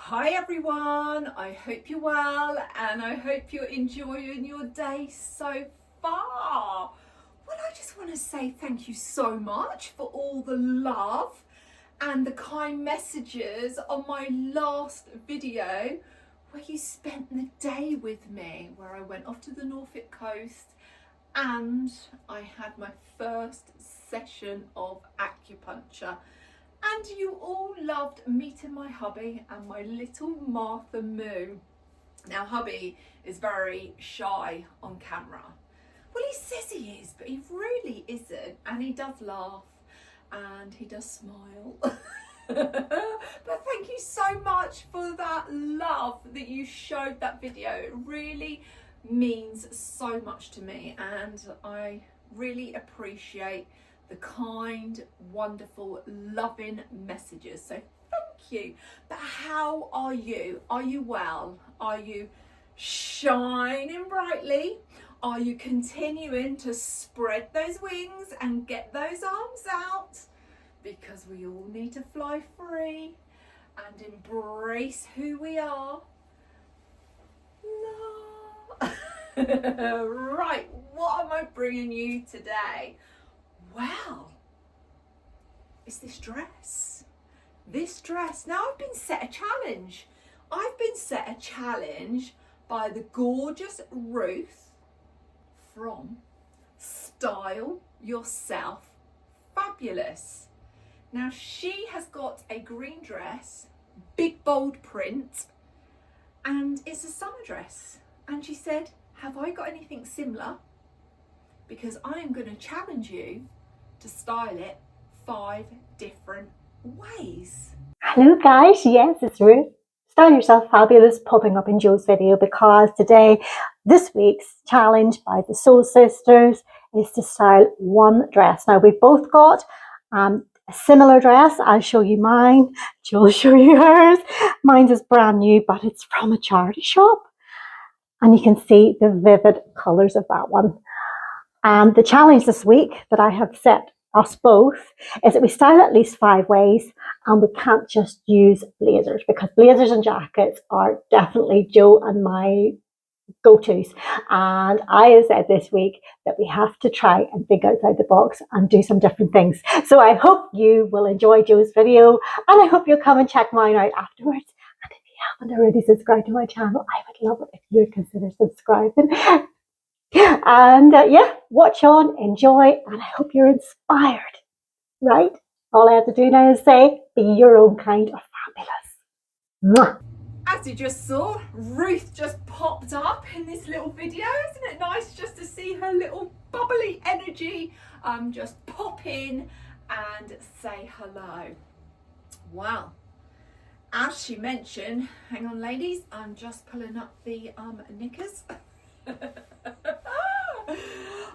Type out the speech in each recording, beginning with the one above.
Hi everyone, I hope you're well and I hope you're enjoying your day so far. Well, I just want to say thank you so much for all the love and the kind messages on my last video where you spent the day with me, where I went off to the Norfolk coast and I had my first session of acupuncture. And you all loved meeting my hubby and my little Martha Moo. Now, hubby is very shy on camera. Well, he says he is, but he really isn't. And he does laugh and he does smile. But thank you so much for that love that you showed that video. It really means so much to me, and I really appreciate the kind, wonderful, loving messages. So thank you. But how are you? Are you well? Are you shining brightly? Are you continuing to spread those wings and get those arms out? Because we all need to fly free and embrace who we are. Right, what am I bringing you today? Well, it's this dress. Now I've been set a challenge. I've been set a challenge by the gorgeous Ruth from Style Yourself Fabulous. Now she has got a green dress, big bold print, and it's a summer dress. And she said, have I got anything similar? Because I am going to challenge you to style it 5 different ways. Hello guys, yes, it's Ruth. Style Yourself Fabulous popping up in Jo's video because this week's challenge by the Soul Sisters is to style one dress. Now we've both got a similar dress. I'll show you mine, Jo will show you hers. Mine is brand new, but it's from a charity shop. And you can see the vivid colours of that one. And the challenge this week that I have set us both is that we style at least 5 ways, and we can't just use blazers, because blazers and jackets are definitely Jo and my go-tos. And I have said this week that we have to try and think outside the box and do some different things. So I hope you will enjoy Jo's video, and I hope you'll come and check mine out afterwards. And if you haven't already subscribed to my channel, I would love it if you would consider subscribing. And yeah, watch on, enjoy, and I hope you're inspired, right? All I have to do now is say, be your own kind of fabulous. Mwah. As you just saw, Ruth just popped up in this little video. Isn't it nice just to see her little bubbly energy just pop in and say hello? Well, as she mentioned, hang on ladies, I'm just pulling up the knickers.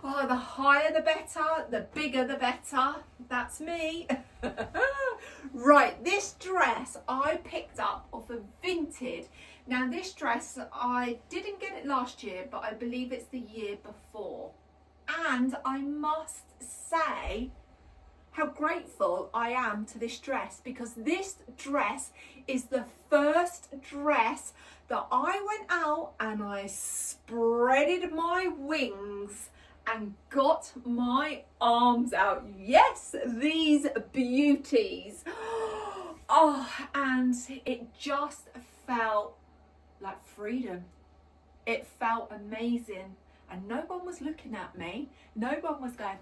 Oh, the higher the better, the bigger the better. That's me. Right, this dress I picked up off of Vinted. Now this dress, I didn't get it last year, but I believe it's the year before. And I must say how grateful I am to this dress, because this dress is the first dress that I went out and I spreaded my wings and got my arms out. Yes, these beauties. Oh, and it just felt like freedom. It felt amazing, and no one was looking at me. No one was going.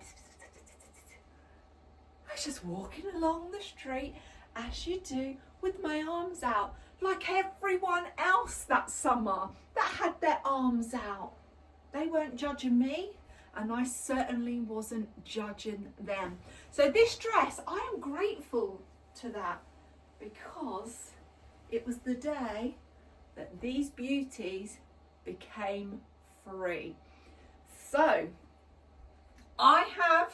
I was just walking along the street as you do, with my arms out, like everyone else that summer that had their arms out. They weren't judging me, and I certainly wasn't judging them. So this dress, I am grateful to that, because it was the day that these beauties became free. So I have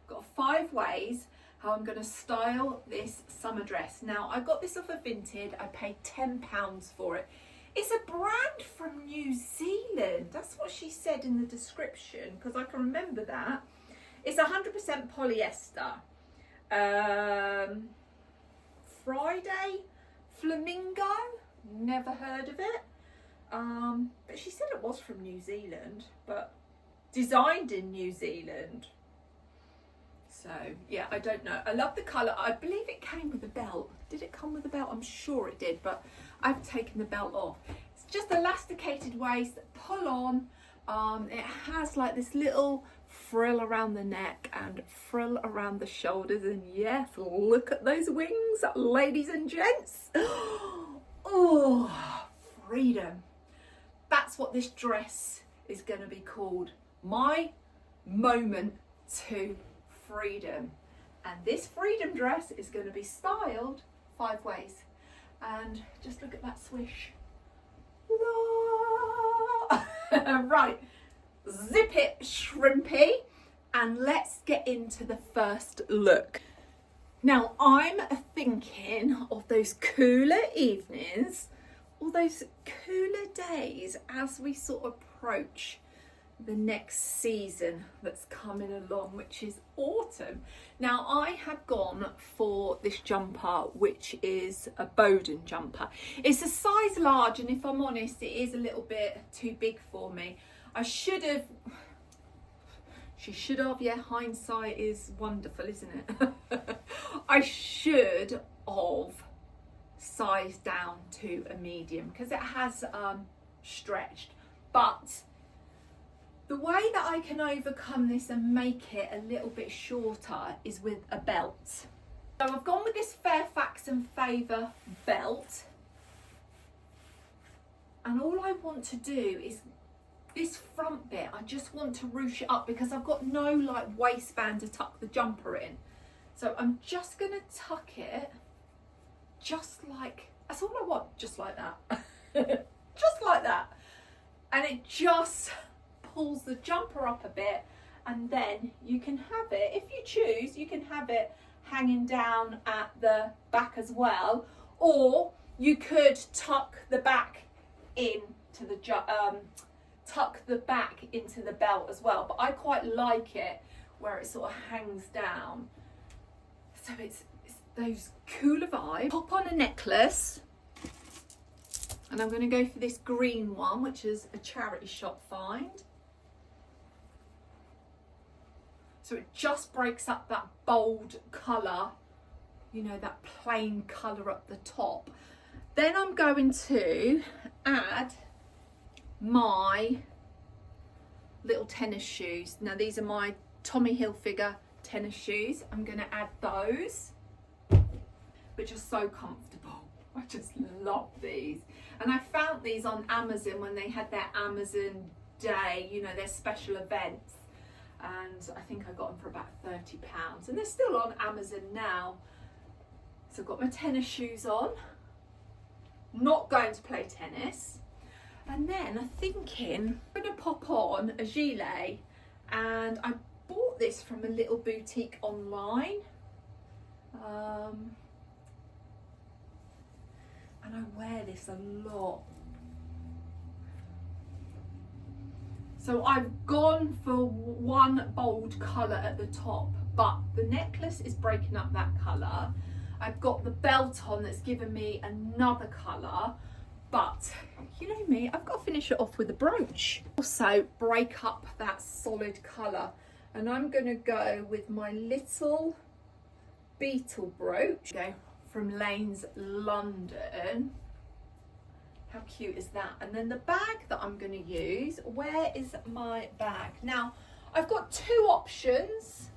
got 5 ways how I'm going to style this summer dress. Now, I got this off of Vinted. I paid £10 for it. It's a brand from New Zealand. That's what she said in the description, because I can remember that. It's 100% polyester. Friday Flamingo, never heard of it. But she said it was from New Zealand, but designed in New Zealand. So yeah, I don't know. I love the colour. I believe it came with a belt. Did it come with a belt? I'm sure it did, but I've taken the belt off. It's just elasticated waist, pull on. It has like this little frill around the neck and frill around the shoulders, and yes, look at those wings, ladies and gents. Oh, freedom. That's what this dress is going to be called. My moment to freedom. And this freedom dress is going to be styled 5 ways. And just look at that swish. Right, zip it, shrimpy, and let's get into the first look. Now, I'm thinking of those cooler evenings, all those cooler days as we sort of approach the next season that's coming along, which is autumn. Now, I have gone for this jumper, which is a Bowden jumper. It's a size large, and if I'm honest, it is a little bit too big for me. She should have, yeah, hindsight is wonderful, isn't it? I should have sized down to a medium because it has stretched, but the way that I can overcome this and make it a little bit shorter is with a belt. So I've gone with this Fairfax and Favour belt, and all I want to do is this front bit, I just want to ruche it up because I've got no like waistband to tuck the jumper in. So I'm just going to tuck it just like, that's all I want, just like that. Just like that. And it just pulls the jumper up a bit, and then you can have it, if you choose, you can have it hanging down at the back as well, or you could tuck the back into the belt as well, but I quite like it where it sort of hangs down, so it's those cooler vibes. Pop on a necklace, and I'm going to go for this green one, which is a charity shop find. So it just breaks up that bold colour, you know, that plain colour up the top. Then I'm going to add my little tennis shoes. Now these are my Tommy Hilfiger tennis shoes. I'm going to add those, which are so comfortable. I just love these. And I found these on Amazon when they had their Amazon day, you know, their special events. And I think I got them for about £30, and they're still on Amazon now. So I've got my tennis shoes on, not going to play tennis, and then I'm thinking I'm going to pop on a gilet, and I bought this from a little boutique online, and I wear this a lot. So I've gone for one bold colour at the top, but the necklace is breaking up that colour. I've got the belt on that's given me another colour, but you know me, I've got to finish it off with a brooch. Also break up that solid colour, and I'm going to go with my little beetle brooch. Go from Lane's London. How cute is that? And then the bag that I'm going to use, where is my bag? Now, I've got 2 options.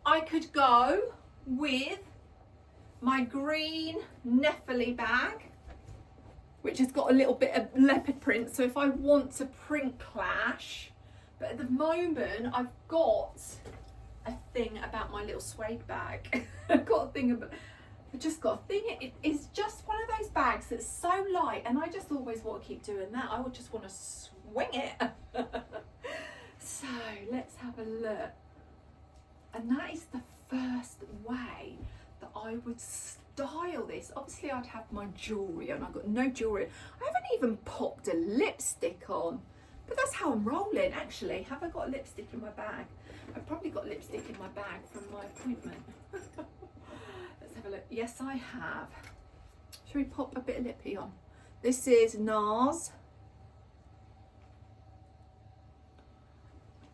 I could go with my green Neffily bag, which has got a little bit of leopard print, so if I want to print clash. But at the moment, I've got a thing about my little suede bag. I've just got a thing, it's just one of those bags that's so light, and I just always want to keep doing that. I would just want to swing it. So let's have a look. And that is the first way that I would style this. Obviously I'd have my jewellery on. I've got no jewellery. I haven't even popped a lipstick on, but that's how I'm rolling actually. Have I got a lipstick in my bag? I've probably got lipstick in my bag from my appointment. Let's have a look. Yes, I have. Should we pop a bit of lippy on? This is NARS.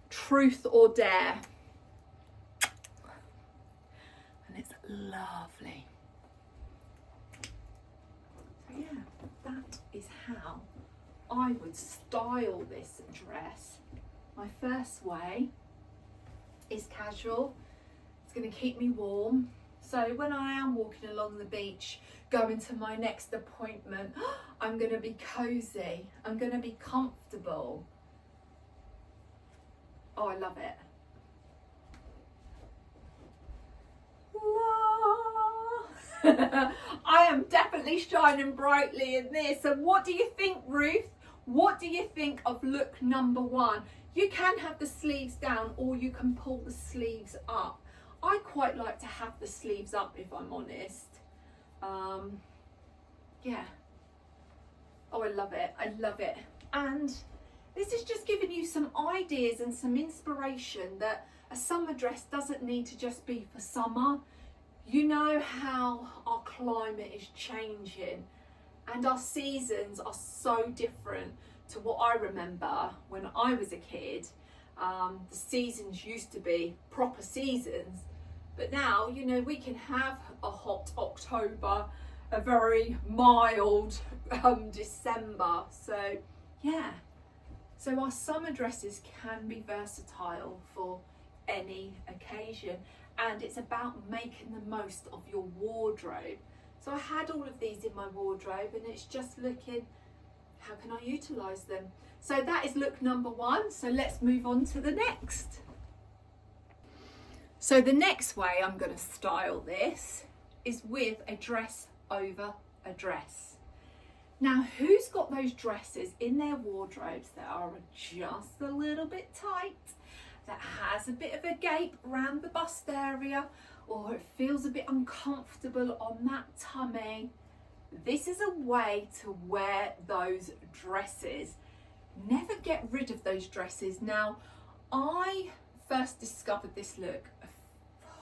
Truth or Dare. And it's lovely. So yeah, that is how I would style this dress. My first way is casual. It's going to keep me warm. So when I am walking along the beach, going to my next appointment, I'm going to be cozy. I'm going to be comfortable. Oh, I love it. I am definitely shining brightly in this. And what do you think, Ruth? What do you think of look number one? You can have the sleeves down or you can pull the sleeves up. I quite like to have the sleeves up, if I'm honest. Yeah. Oh, I love it. I love it. And this is just giving you some ideas and some inspiration that a summer dress doesn't need to just be for summer. You know how our climate is changing and our seasons are so different to what I remember when I was a kid. The seasons used to be proper seasons, but now, you know, we can have a hot October, a very mild December. So yeah, so our summer dresses can be versatile for any occasion, and it's about making the most of your wardrobe. So I had all of these in my wardrobe and it's just looking, how can I utilise them? So that is look number one. So let's move on to the next. So the next way I'm going to style this is with a dress over a dress. Now, who's got those dresses in their wardrobes that are just a little bit tight, that has a bit of a gape around the bust area, or it feels a bit uncomfortable on that tummy? This is a way to wear those dresses. Never get rid of those dresses. Now, I first discovered this look,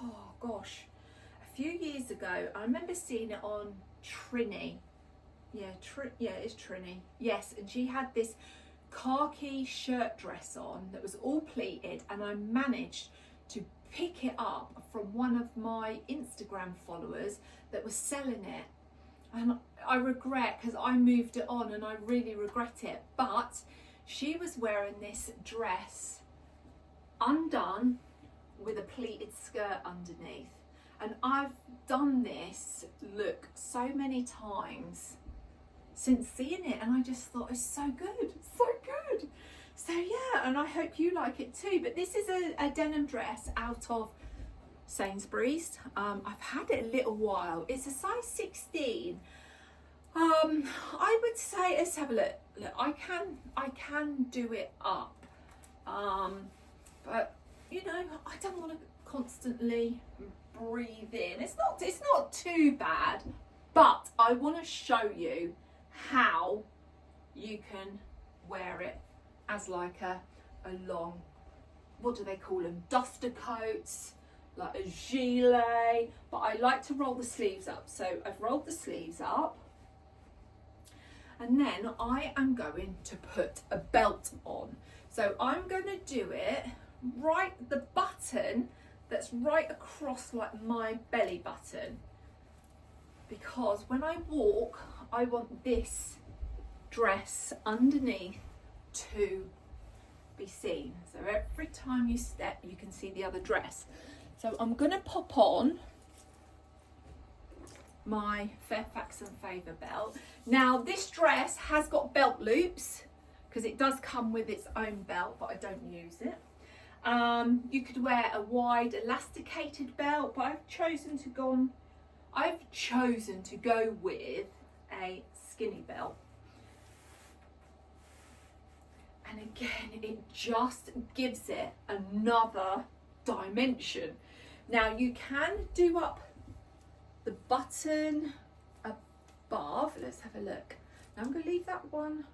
oh gosh, a few years ago. I remember seeing it on Trini. Yeah, it's Trini. Yes, and she had this khaki shirt dress on that was all pleated, and I managed to pick it up from one of my Instagram followers that was selling it. And I regret, because I moved it on and I really regret it, but she was wearing this dress undone with a pleated skirt underneath. And I've done this look so many times since seeing it, and I just thought it's so good, so good. So yeah, and I hope you like it too. But this is a denim dress out of Sainsbury's. I've had it a little while. It's a size 16. I would say, let's have a look. Look, I can do it up, but you know, I don't want to constantly breathe in. It's not too bad, but I want to show you how you can wear it as like a long, what do they call them, duster coats, like a gilet. But I like to roll the sleeves up. So I've rolled the sleeves up, and then I am going to put a belt on. So I'm going to do it right, the button that's right across like my belly button, because when I walk, I want this dress underneath to be seen. So every time you step, you can see the other dress. So I'm going to pop on my Fairfax and Favour belt. Now this dress has got belt loops because it does come with its own belt, but I don't use it. You could wear a wide elasticated belt, but I've chosen to go with a skinny belt. And again, it just gives it another dimension. Now you can do up the button above. Let's have a look. Now I'm going to leave that one.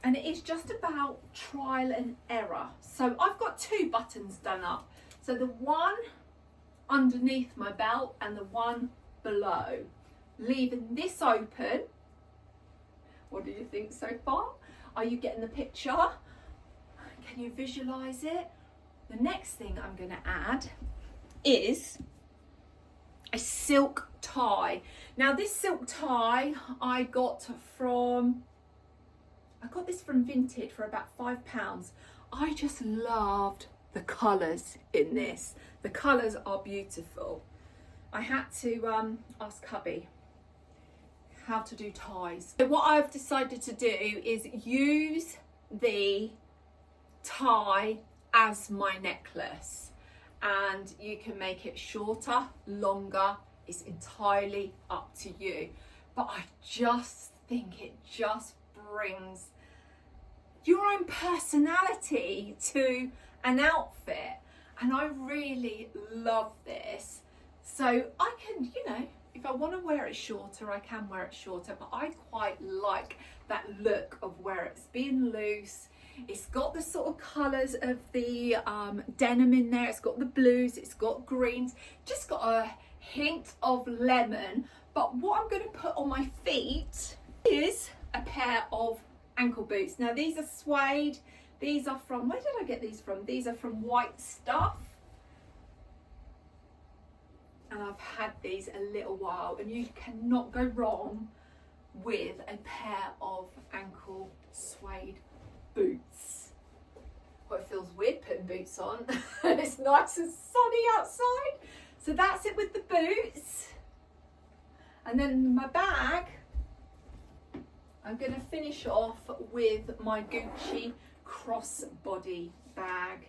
And it is just about trial and error. So I've got two buttons done up. So the one underneath my belt and the one below. leaving this open. What do you think so far? Are you getting the picture? Can you visualize it? The next thing I'm going to add is a silk tie. Now this silk tie I got this from Vinted for about £5. I just loved the colours in this. The colours are beautiful. I had to ask hubby how to do ties. So what I've decided to do is use the tie as my necklace, and you can make it shorter, longer, it's entirely up to you. But I just think it just brings your own personality to an outfit, and I really love this. So I can, you know, if I want to wear it shorter, I can wear it shorter, but I quite like that look of where it's being loose. It's got the sort of colours of the denim in there. It's got the blues, it's got greens, just got a hint of lemon. But what I'm going to put on my feet is a pair of ankle boots. Now these are suede. These are from, where did I get these from? These are from White Stuff. And I've had these a little while, and you cannot go wrong with a pair of ankle suede boots. Well, it feels weird putting boots on and it's nice and sunny outside. So that's it with the boots. And then my bag, I'm going to finish off with my Gucci crossbody bag.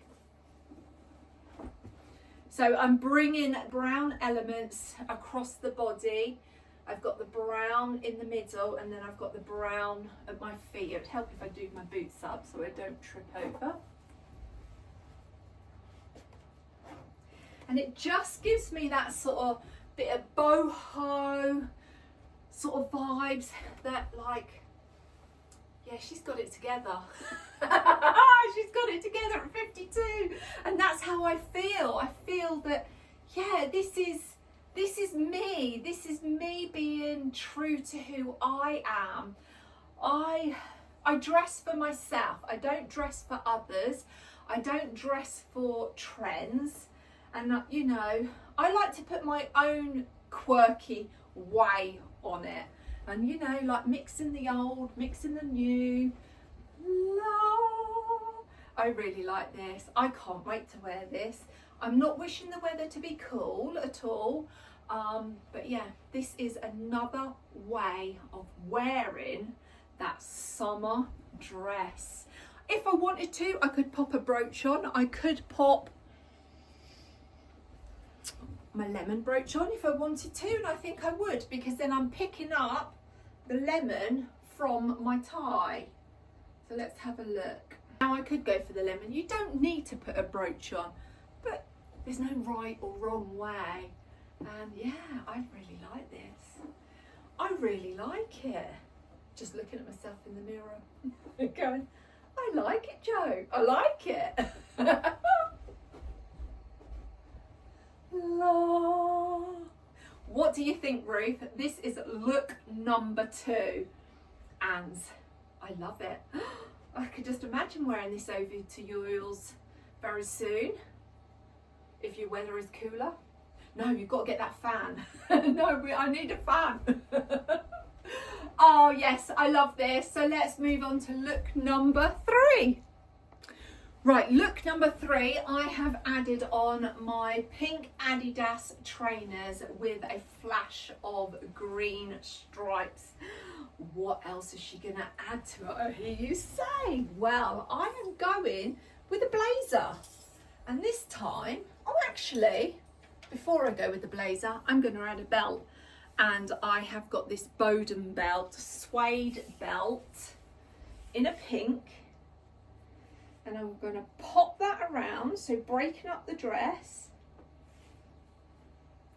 So I'm bringing brown elements across the body. I've got the brown in the middle, and then I've got the brown at my feet. It would help if I do my boots up so I don't trip over. And it just gives me that sort of bit of boho sort of vibes that, like, yeah, she's got it together. She's got it together at 52. And that's how I feel. I feel that, yeah, this is me. This is me being true to who I am. I dress for myself. I don't dress for others. I don't dress for trends. And, you know, I like to put my own quirky way on it. And, you know, like mixing the old, mixing the new. I really like this. I can't wait to wear this. I'm not wishing the weather to be cool at all. But yeah, this is another way of wearing that summer dress. If I wanted to, I could pop a brooch on. I could pop my lemon brooch on if I wanted to, and I think I would, because then I'm picking up the lemon from my tie. So let's have a look. Now I could go for the lemon. You don't need to put a brooch on, but there's no right or wrong way. And yeah, I really like this. I really like it. Just looking at myself in the mirror going, I like it, Jo. I like it. La. What do you think, Ruth? This is look number 2, and I love it. I could just imagine wearing this over to yours very soon, if your weather is cooler. No, you've got to get that fan. No, I need a fan. Oh yes, I love this. So let's move on to look number 3. Right, look number 3, I have added on my pink Adidas trainers with a flash of green stripes. What else is she going to add to it, I hear you say? Well, I am going with a blazer. And this time, actually, before I go with the blazer, I'm going to add a belt. And I have got this Bowden belt, suede belt in a pink. And I'm going to pop that around, so breaking up the dress.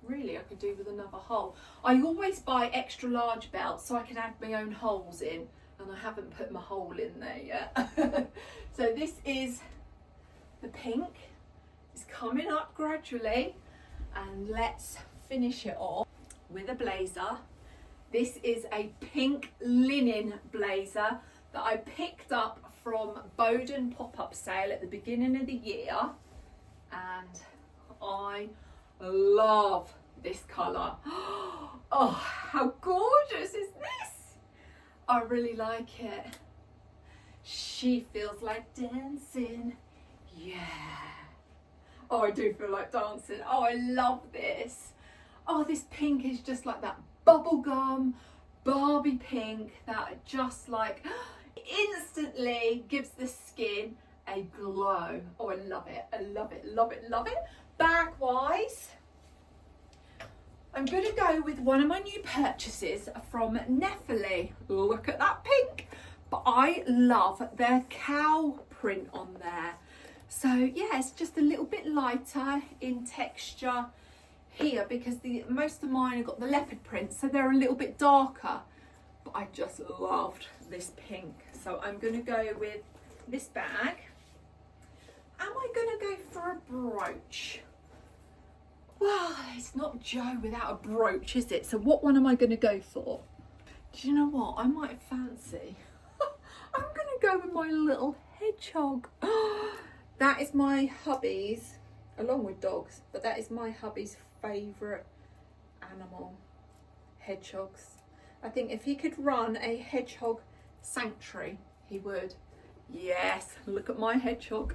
Really, I could do with another hole. I always buy extra large belts so I can add my own holes in, and I haven't put my hole in there yet. So this is the pink. It's coming up gradually, and let's finish it off with a blazer. This is a pink linen blazer that I picked up from Bowden pop-up sale at the beginning of the year, and I love this colour. Oh, how gorgeous is this? I really like it. She feels like dancing. Yeah. Oh, I do feel like dancing. Oh, I love this. Oh, this pink is just like that bubblegum Barbie pink that just like instantly gives the skin a glow. Oh, I love it. I love it, love it, love it. Bag wise, I'm going to go with one of my new purchases from Neffily. Look at that pink. But I love their cow print on there. So yeah, it's just a little bit lighter in texture here because most of mine have got the leopard print, so they're a little bit darker. But I just loved this pink. So I'm going to go with this bag. Am I going to go for a brooch? Well, it's not Jo without a brooch, is it? So what one am I going to go for? Do you know what? I might fancy. I'm going to go with my little hedgehog. That is my hubby's, along with dogs, but that is my hubby's favourite animal, hedgehogs. I think if he could run a hedgehog sanctuary, he would. Yes, look at my hedgehog.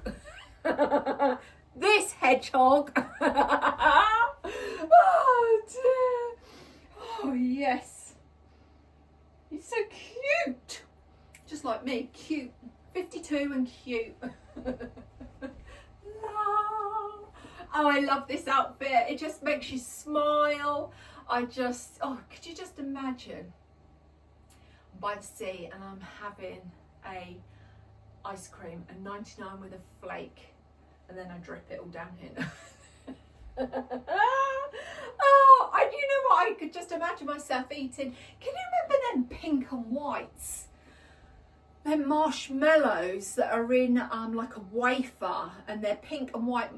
This hedgehog. Oh dear. Oh yes. He's so cute. Just like me, cute. 52 and cute. Oh, I love this outfit. It just makes you smile. Oh, could you just imagine? I'm by the sea and I'm having a ice cream, a 99 with a flake, and then I drip it all down here. Oh, you know what? I could just imagine myself eating. Can you remember them pink and whites? They're marshmallows that are in like a wafer, and they're pink and white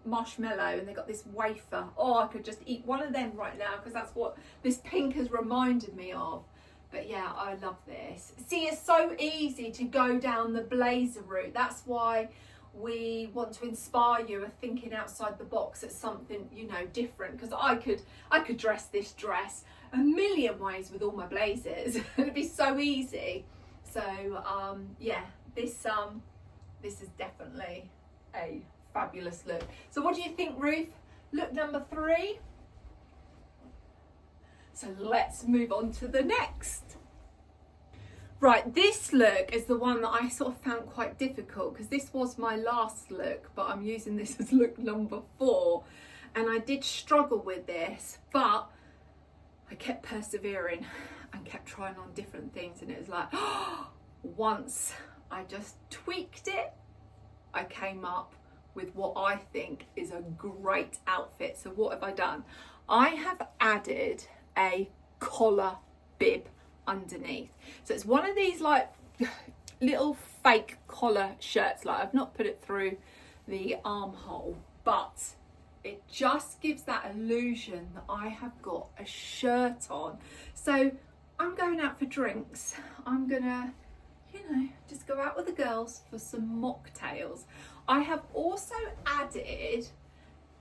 marshmallow, and they got this wafer. Oh, I could just eat one of them right now because that's what this pink has reminded me of. But yeah, I love this. See, it's so easy to go down the blazer route. That's why we want to inspire you of thinking outside the box at something, you know, different. Because I could dress this dress a million ways with all my blazers. It'd be so easy. So yeah, this is definitely a fabulous look. So what do you think, Ruth? Look number 3. So let's move on to the next. Right, this look is the one that I sort of found quite difficult because this was my last look, but I'm using this as look number 4. And I did struggle with this, but I kept persevering and kept trying on different things, and it was like, once I just tweaked it, I came up with what I think is a great outfit. So what have I done? I have added a collar bib underneath. So it's one of these like little fake collar shirts. Like I've not put it through the armhole, but it just gives that illusion that I have got a shirt on. So I'm going out for drinks. I'm gonna, you know, just go out with the girls for some mocktails. I have also added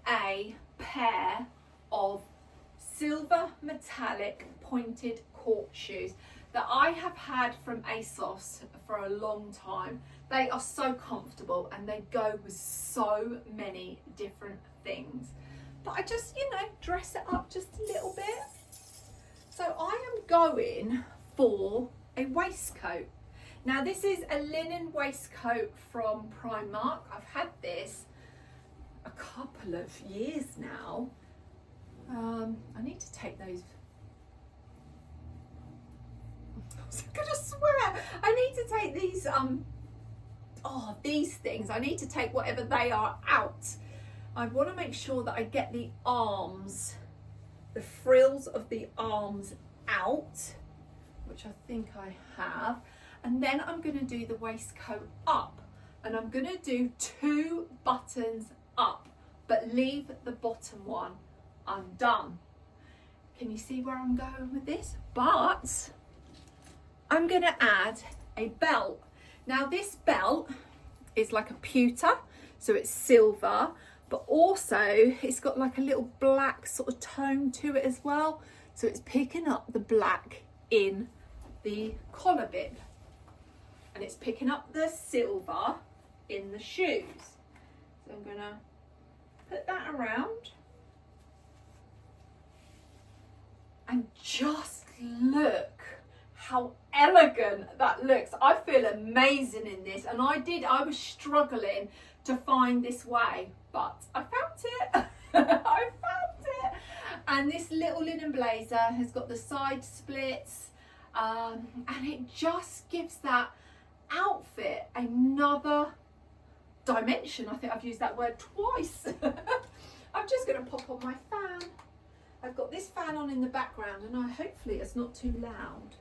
a pair of silver metallic pointed court shoes that I have had from ASOS for a long time. They are so comfortable and they go with so many different things. But I just, you know, dress it up just a little bit. So I am going for a waistcoat. Now this is a linen waistcoat from Primark. I've had this a couple of years now. I need to take those. I'm gonna swear. I need to take these these things. I need to take whatever they are out. I want to make sure that I get the arms, the frills of the arms out, which I think I have. And then I'm going to do the waistcoat up, and I'm going to do 2 buttons up, but leave the bottom one undone. Can you see where I'm going with this? But I'm going to add a belt. Now this belt is like a pewter, so it's silver, but also it's got like a little black sort of tone to it as well. So it's picking up the black in the collar bib, and it's picking up the silver in the shoes. So I'm going to put that around. And just look how elegant that looks. I feel amazing in this, and I was struggling to find this way, but I found it. I found it. And this little linen blazer has got the side splits, and it just gives that outfit another dimension. I think I've used that word twice. I'm just going to pop on my fan. I've got this fan on in the background, and hopefully it's not too loud.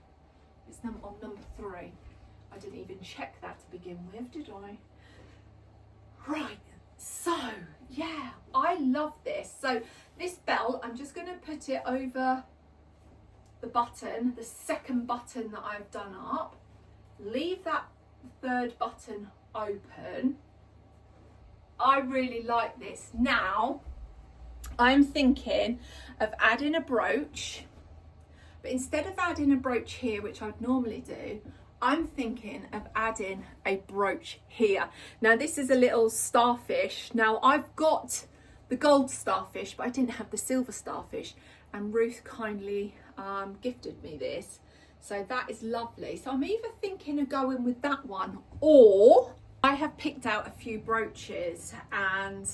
It's on number 3. I didn't even check that to begin with, did I? Right, so yeah, I love this. So this belt, I'm just going to put it over the button, the second button that I've done up. Leave that third button open. I really like this. Now I'm thinking of adding a brooch, but instead of adding a brooch here, which I'd normally do, I'm thinking of adding a brooch here. Now this is a little starfish. Now I've got the gold starfish, but I didn't have the silver starfish, and Ruth kindly gifted me this. So that is lovely. So I'm either thinking of going with that one, or I have picked out a few brooches and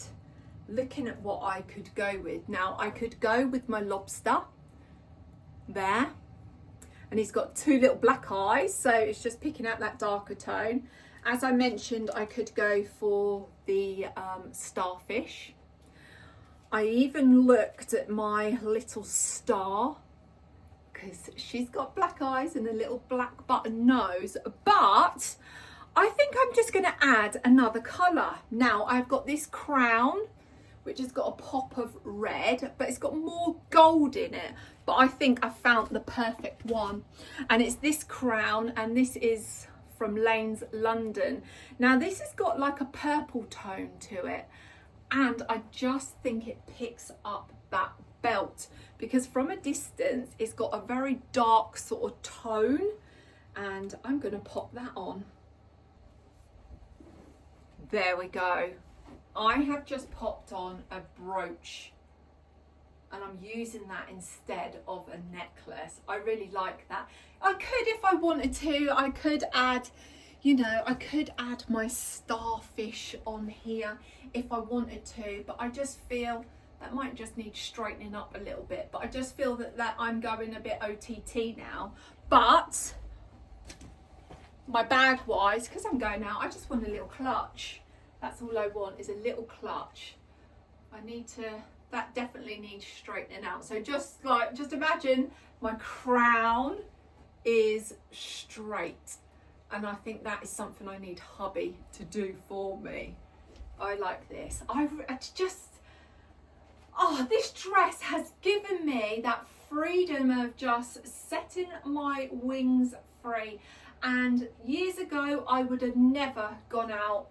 looking at what I could go with. Now I could go with my lobster there, and he's got 2 little black eyes, so it's just picking out that darker tone. As I mentioned, I could go for the starfish. I even looked at my little star, because she's got black eyes and a little black button nose, but I think I'm just going to add another colour. Now I've got this crown, which has got a pop of red, but it's got more gold in it. But I think I found the perfect one. And it's this crown, and this is from Lane's London. Now this has got like a purple tone to it, and I just think it picks up that belt, because from a distance it's got a very dark sort of tone, and I'm going to pop that on. There we go. I have just popped on a brooch, and I'm using that instead of a necklace. I really like that. I could, if I wanted to, I could add, you know, I could add my starfish on here if I wanted to, but I just feel that might just need straightening up a little bit. But I just feel that I'm going a bit OTT now. But my bag wise, because I'm going out, I just want a little clutch. That's all I want, is a little clutch. I need to, that definitely needs straightening out. So just imagine my crown is straight, and I think that is something I need hubby to do for me. I like this. This dress has given me that freedom of just setting my wings free. And years ago, I would have never gone out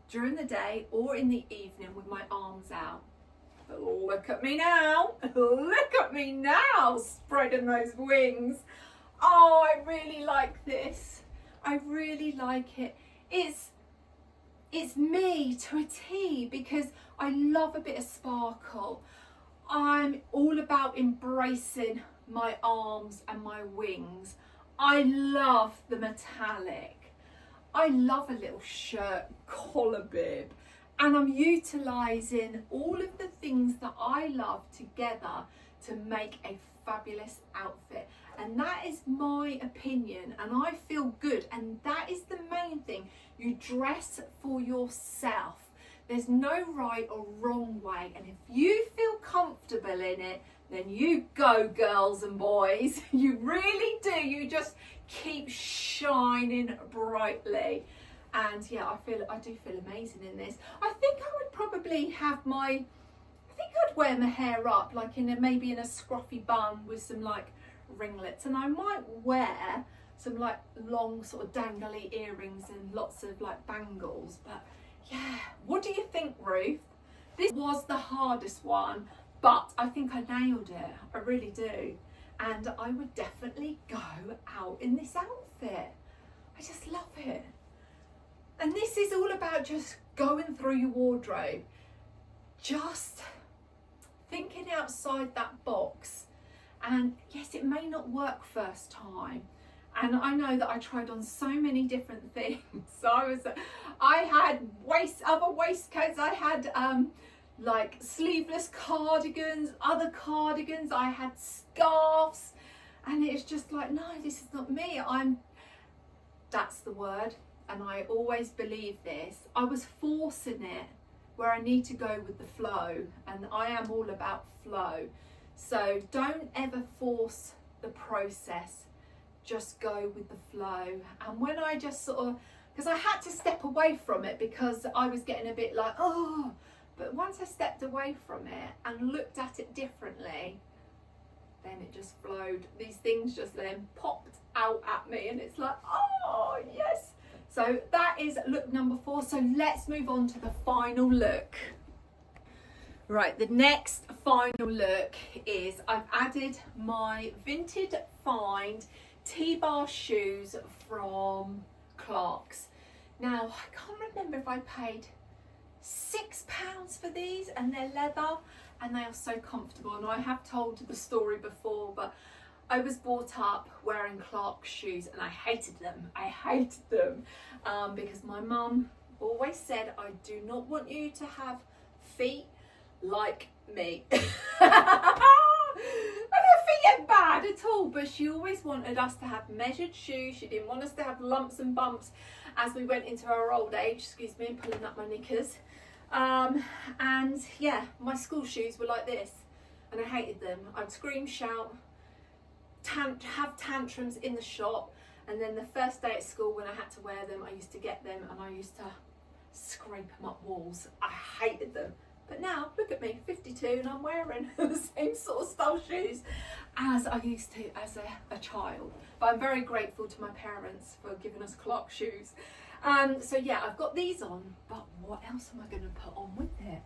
during the day or in the evening with my arms out. But look at me now. Look at me now, spreading those wings. Oh, I really like this. I really like it. It's me to a T, because I love a bit of sparkle. I'm all about embracing my arms and my wings. I love the metallic. I love a little shirt collar bib, and I'm utilising all of the things that I love together to make a fabulous outfit. And that is my opinion, and I feel good, and that is the main thing. You dress for yourself. There's no right or wrong way, and if you feel comfortable in it, then you go, girls and boys. You really do. You just keep shining brightly. And yeah, I do feel amazing in this. I think I would probably have my think I'd wear my hair up like maybe in a scruffy bun with some like ringlets, and I might wear some like long sort of dangly earrings and lots of like bangles. But yeah, what do you think, Ruth? This was the hardest one, but I think I nailed it. I really do. And I would definitely go out in this outfit. I just love it. And this is all about just going through your wardrobe, just thinking outside that box. And yes, it may not work first time. And I know that I tried on so many different things. So I had other waistcoats, I had like sleeveless cardigans, other cardigans, I had scarves, and it's just like, no, this is not me. That's the word, and I always believe this. I was forcing it where I need to go with the flow, and I am all about flow. So don't ever force the process, just go with the flow. And when I just sort of, because I had to step away from it because I was getting a bit like, oh, but once I stepped away from it and looked at it differently, then it just flowed. These things just then popped out at me, and it's like, oh yes. So that is look number 4. So let's move on to the final look. Right, the next final look is I've added my Vinted Find T-bar shoes from Clarks. Now, I can't remember if I paid £6 for these, and they're leather and they are so comfortable. And I have told the story before, but I was brought up wearing Clarks shoes and I hated them. Because my mum always said, I do not want you to have feet like me. And her feet ain't bad at all, but she always wanted us to have measured shoes. She didn't want us to have lumps and bumps as we went into our old age. Excuse me, I'm pulling up my knickers. And yeah, my school shoes were like this, and I hated them. I'd scream, shout, have tantrums in the shop, and then the first day at school when I had to wear them, I used to get them and I used to scrape them up walls. I hated them. But now, look at me, 52, and I'm wearing the same sort of style shoes as I used to as a child. But I'm very grateful to my parents for giving us Clarks shoes. So yeah, I've got these on, but what else am I going to put on with it?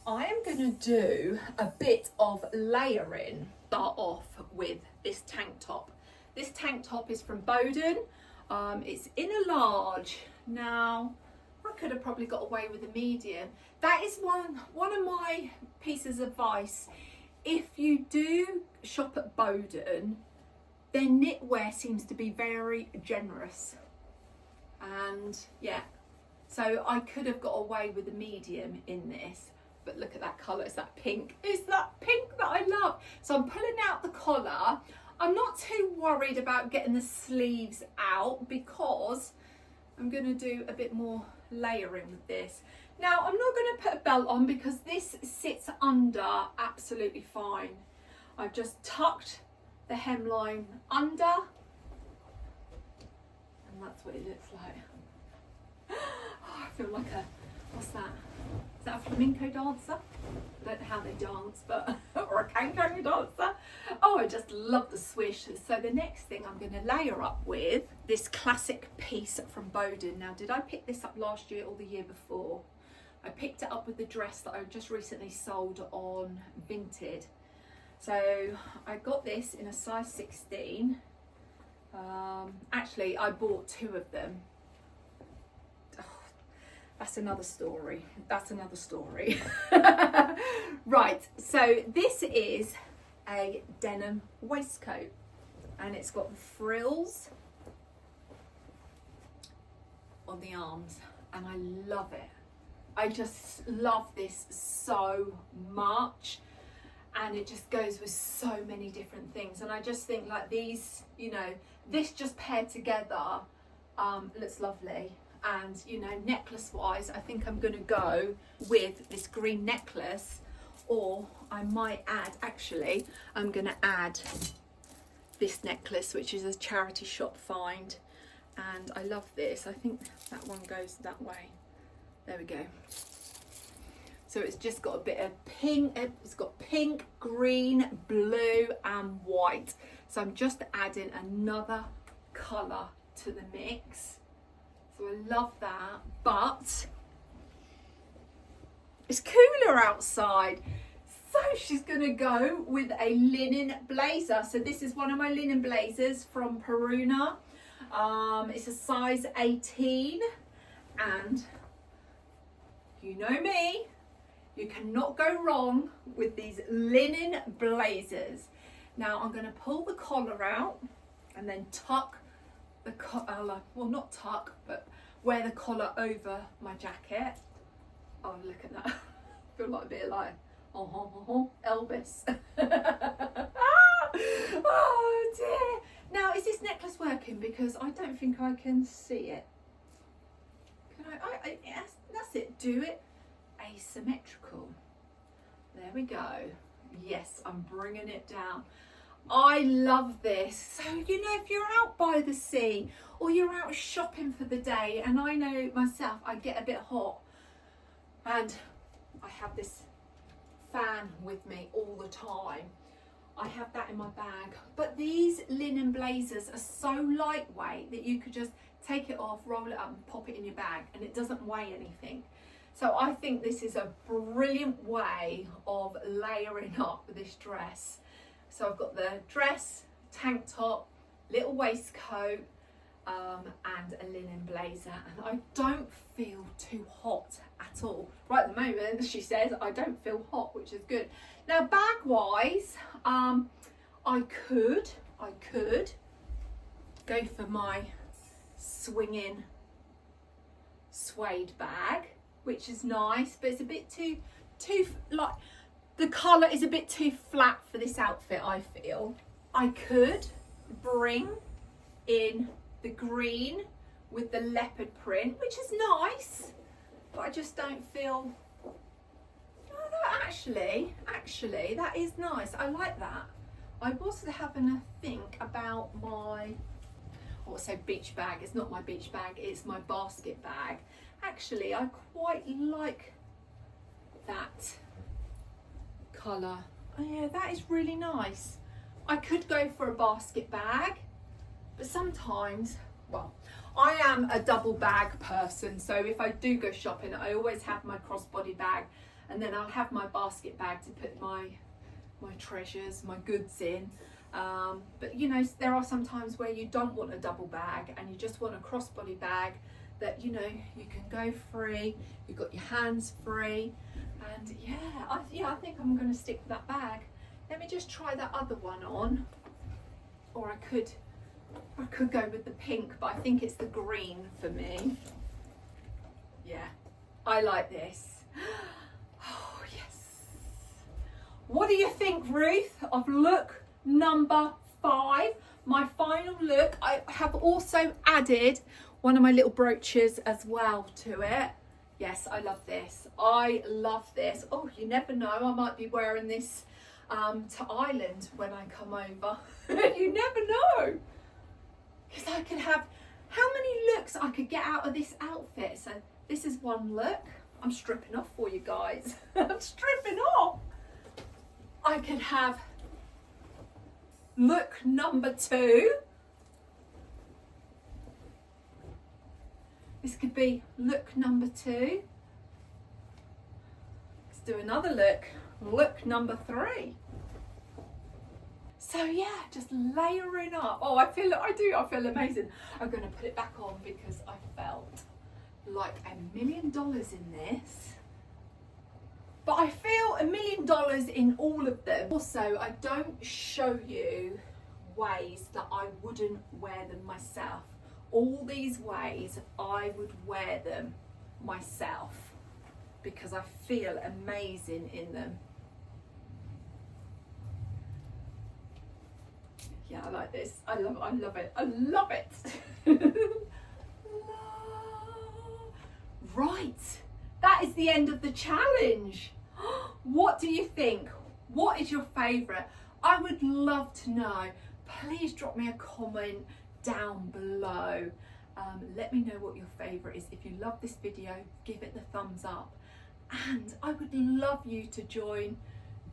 I am going to do a bit of layering. Start off with this tank top. This tank top is from Boden. It's in a large. Now, I could have probably got away with a medium. That is one of my pieces of advice. If you do shop at Boden, their knitwear seems to be very generous. And yeah, so I could have got away with a medium in this, but look at that colour, it's that pink. It's that pink that I love. So I'm pulling out the collar. I'm not too worried about getting the sleeves out because I'm going to do a bit more layering with this. Now, I'm not going to put a belt on because this sits under absolutely fine. I've just tucked the hemline under, and that's what it looks like. Oh, I feel like what's that? Is that a flamenco dancer? I don't know how they dance, but, or a kangaroo dancer. Oh, I just love the swish. So the next thing I'm going to layer up with this classic piece from Boden. Now, did I pick this up last year or the year before? I picked it up with the dress that I just recently sold on Vinted. So I got this in a size 16. Actually, I bought 2 of them. That's another story. Right, so this is a denim waistcoat, and it's got the frills on the arms, and I love it. I just love this so much, and it just goes with so many different things. And I just think like these, you know, this just paired together looks lovely. And you know, necklace wise, I think I'm going to go with this green necklace, or I might add, actually I'm going to add this necklace, which is a charity shop find, and I love this. I think that one goes that way. There we go. So it's just got a bit of pink, it's got pink, green, blue and white. So I'm just adding another colour to the mix. So I love that, but it's cooler outside. So she's gonna go with a linen blazer. So this is one of my linen blazers from Peruna. It's a size 18, and you know me, you cannot go wrong with these linen blazers. Now I'm gonna pull the collar out and then tuck the collar, well not tuck, but wear the collar over my jacket. Oh, look at that. I feel like a bit like Elvis. Oh dear. Now, is this necklace working? Because I don't think I can see it. Can I yes, that's it. Do it asymmetrical. There we go. Yes, I'm bringing it down. I love this. So, you know, if you're out by the sea or you're out shopping for the day, and I know myself, I get a bit hot, and I have this fan with me all the time. I have that in my bag. But these linen blazers are so lightweight that you could just take it off, roll it up and pop it in your bag, and it doesn't weigh anything. So I think this is a brilliant way of layering up this dress. So I've got the dress, tank top, little waistcoat, and a linen blazer, and I don't feel too hot at all. Right at the moment, she says, I don't feel hot, which is good. Now bag wise, I could go for my swinging suede bag, which is nice, but it's a bit too like, the colour is a bit too flat for this outfit, I feel. I could bring in the green with the leopard print, which is nice, but I just don't feel, oh, that actually, that is nice. I like that. I was having a think about my, also beach bag. It's not my beach bag, it's my basket bag. Actually, I quite like that colour. Oh yeah, that is really nice. I could go for a basket bag, but sometimes, well, I am a double bag person, so if I do go shopping, I always have my crossbody bag, and then I'll have my basket bag to put my treasures, my goods in. But you know, there are some times where you don't want a double bag and you just want a crossbody bag that, you know, you can go free, you've got your hands free, and I think I'm going to stick with that bag. Let me just try that other one on, or I could go with the pink, but I think it's the green for me. Yeah, I like this. Oh yes. What do you think, Ruth, of look number 5? My final look. I have also added one of my little brooches as well to it. Yes, I love this. I love this. Oh, you never know, I might be wearing this to Ireland when I come over. You never know. Because I could have, how many looks I could get out of this outfit. So this is one look. I'm stripping off for you guys. I'm stripping off. I could have look number 2. This could be look number 2. Let's do another look number 3. So yeah, just layering up. Oh, I feel amazing. I'm going to put it back on because I felt like $1 million in this. But I feel $1 million in all of them. Also, I don't show you ways that I wouldn't wear them myself. All these ways I would wear them myself because I feel amazing in them. Yeah, I like this. I love it. I love it. Right, that is the end of the challenge. What do you think? What is your favourite? I would love to know. Please drop me a comment down below. Let me know what your favourite is. If you love this video, give it the thumbs up. And I would love you to join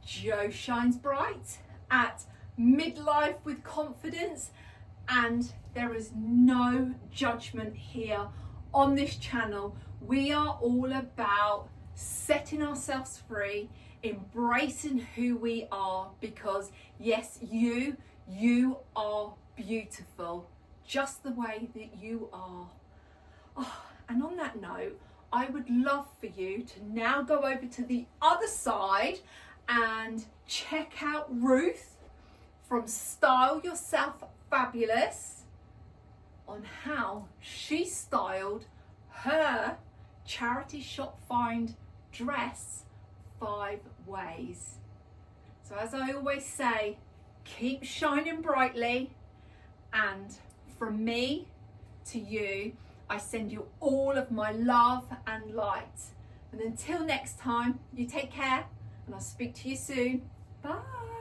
Jo Shines Bright at Midlife with Confidence. And there is no judgment here on this channel. We are all about setting ourselves free, embracing who we are, because yes, you are beautiful just the way that you are. Oh, and on that note, I would love for you to now go over to the other side and check out Ruth from Style Yourself Fabulous on how she styled her charity shop find dress 5 ways. So as I always say, keep shining brightly, and from me to you, I send you all of my love and light. And until next time, you take care, and I'll speak to you soon. Bye.